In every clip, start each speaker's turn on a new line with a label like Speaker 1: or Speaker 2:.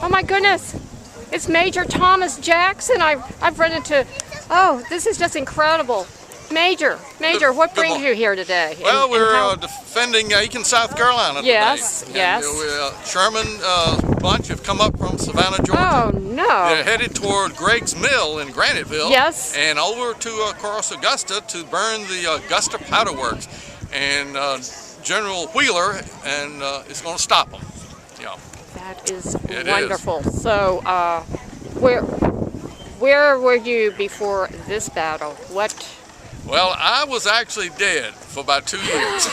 Speaker 1: Oh my goodness, it's Major Thomas Jackson. I've run into, oh, this is just incredible. Major, what brings you here today?
Speaker 2: Well, we're defending Aiken, South Carolina today.
Speaker 1: Yes.
Speaker 2: Sherman bunch have come up from Savannah, Georgia.
Speaker 1: Oh no.
Speaker 2: They're headed toward Gregg's Mill in Graniteville.
Speaker 1: Yes.
Speaker 2: And over to across Augusta to burn the Augusta Powder Works. And General Wheeler is going to stop them. Yeah.
Speaker 1: That is wonderful. So, where were you before this battle? What?
Speaker 2: Well, I was actually dead for about 2 years.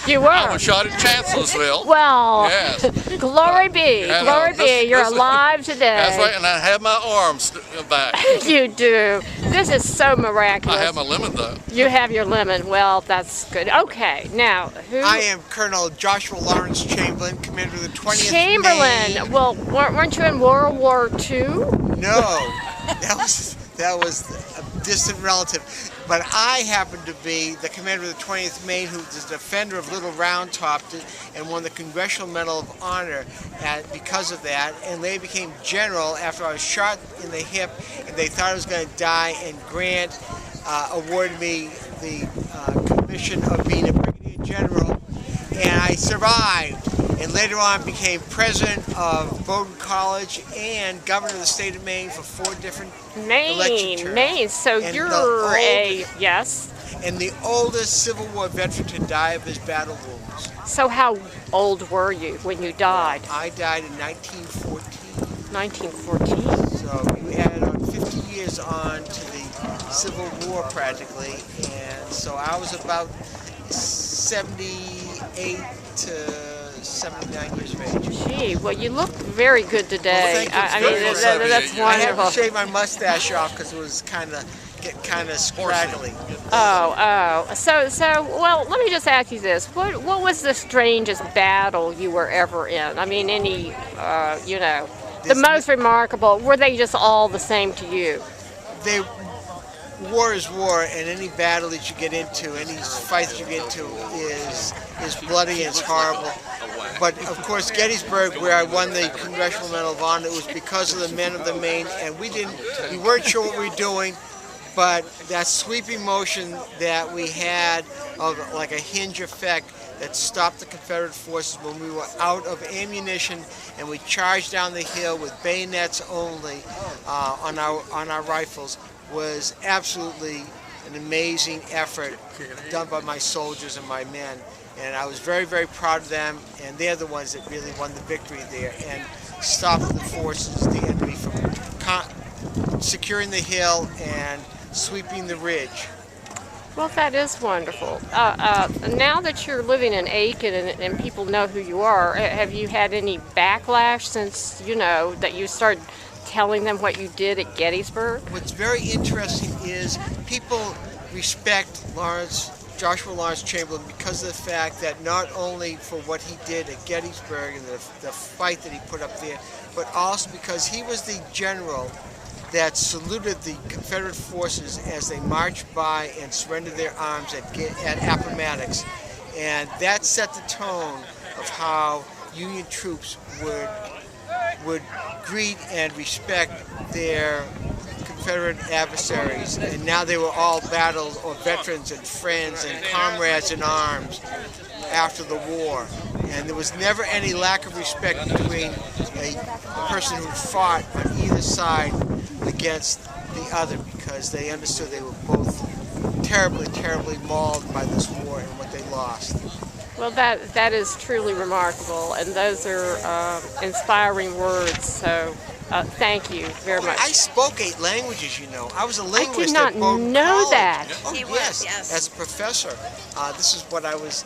Speaker 1: You were?
Speaker 2: I was shot at Chancellorsville.
Speaker 1: Well,
Speaker 2: yes.
Speaker 1: Glory be, glory be, you're alive today.
Speaker 2: That's right, and I have my arms back.
Speaker 1: You do. This is so miraculous.
Speaker 2: I have my lemon, though.
Speaker 1: You have your lemon. Well, that's good. Okay, now, who?
Speaker 3: I am Colonel Joshua Lawrence Chamberlain, commander of the 20th
Speaker 1: Chamberlain.
Speaker 3: Maine.
Speaker 1: Well, weren't you in World War II?
Speaker 3: No, that was a distant relative. But I happen to be the commander of the 20th Maine, who is the defender of Little Round Top and won the Congressional Medal of Honor because of that. And later became general after I was shot in the hip and they thought I was going to die. And Grant awarded me the commission of being a brigadier general. And I survived. And later on became president of Bowdoin College and governor of the state of Maine for 4 different election terms.
Speaker 1: Maine. So
Speaker 3: And
Speaker 1: you're yes.
Speaker 3: And the oldest Civil War veteran to die of his battle wounds.
Speaker 1: So how old were you when you died?
Speaker 3: I died in 1914.
Speaker 1: 1914.
Speaker 3: So you added on 50 years on to the Civil War practically. And so I was about 78 to 79 years of age.
Speaker 1: Gee, well, you look very good today.
Speaker 3: Well,
Speaker 1: I mean, that's
Speaker 3: I had
Speaker 1: wonderful.
Speaker 3: to shave my mustache off because it was kind of scraggly.
Speaker 1: So, well, let me just ask you this. What was the strangest battle you were ever in? I mean, any, the most remarkable, were they just all the same to you?
Speaker 3: War is war, and any battle that you get into, any fight that you get into is bloody and it's horrible. But of course, Gettysburg, where I won the Congressional Medal of Honor, it was because of the men of the Maine, and we weren't sure what we were doing, but that sweeping motion that we had of like a hinge effect that stopped the Confederate forces when we were out of ammunition, and we charged down the hill with bayonets only on our rifles, was absolutely an amazing effort done by my soldiers and my men. And I was very, very proud of them, and they're the ones that really won the victory there and stopped the forces, the enemy, from securing the hill and sweeping the ridge.
Speaker 1: Well, that is wonderful. Now that you're living in Aiken and people know who you are, have you had any backlash since, that you started telling them what you did at Gettysburg?
Speaker 3: What's very interesting is people respect Joshua Lawrence Chamberlain because of the fact that not only for what he did at Gettysburg and the fight that he put up there, but also because he was the general that saluted the Confederate forces as they marched by and surrendered their arms at Appomattox. And that set the tone of how Union troops would greet and respect their Confederate adversaries, and now they were all battled or veterans and friends and comrades in arms after the war. And there was never any lack of respect between a person who fought on either side against the other, because they understood they were both terribly, terribly mauled by this war and what they lost.
Speaker 1: Well, that is truly remarkable, and those are inspiring words, so thank you very much.
Speaker 3: I spoke 8 languages, I was a linguist
Speaker 1: I
Speaker 3: at
Speaker 1: did not
Speaker 3: Bowdoin
Speaker 1: know
Speaker 3: College.
Speaker 1: that.
Speaker 3: Oh, yes, as a professor. This is what I was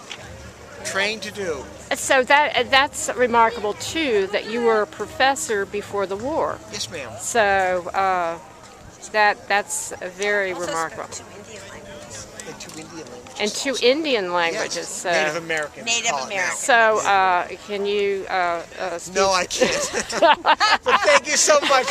Speaker 3: trained to do.
Speaker 1: So that's remarkable, too, that you were a professor before the war.
Speaker 3: Yes, ma'am.
Speaker 1: So that's very remarkable.
Speaker 3: And 2 Indian languages.
Speaker 1: And 2 Indian languages.
Speaker 3: Yes,
Speaker 1: So.
Speaker 3: Native American.
Speaker 1: So can you speak?
Speaker 3: No, I can't. But thank you so much.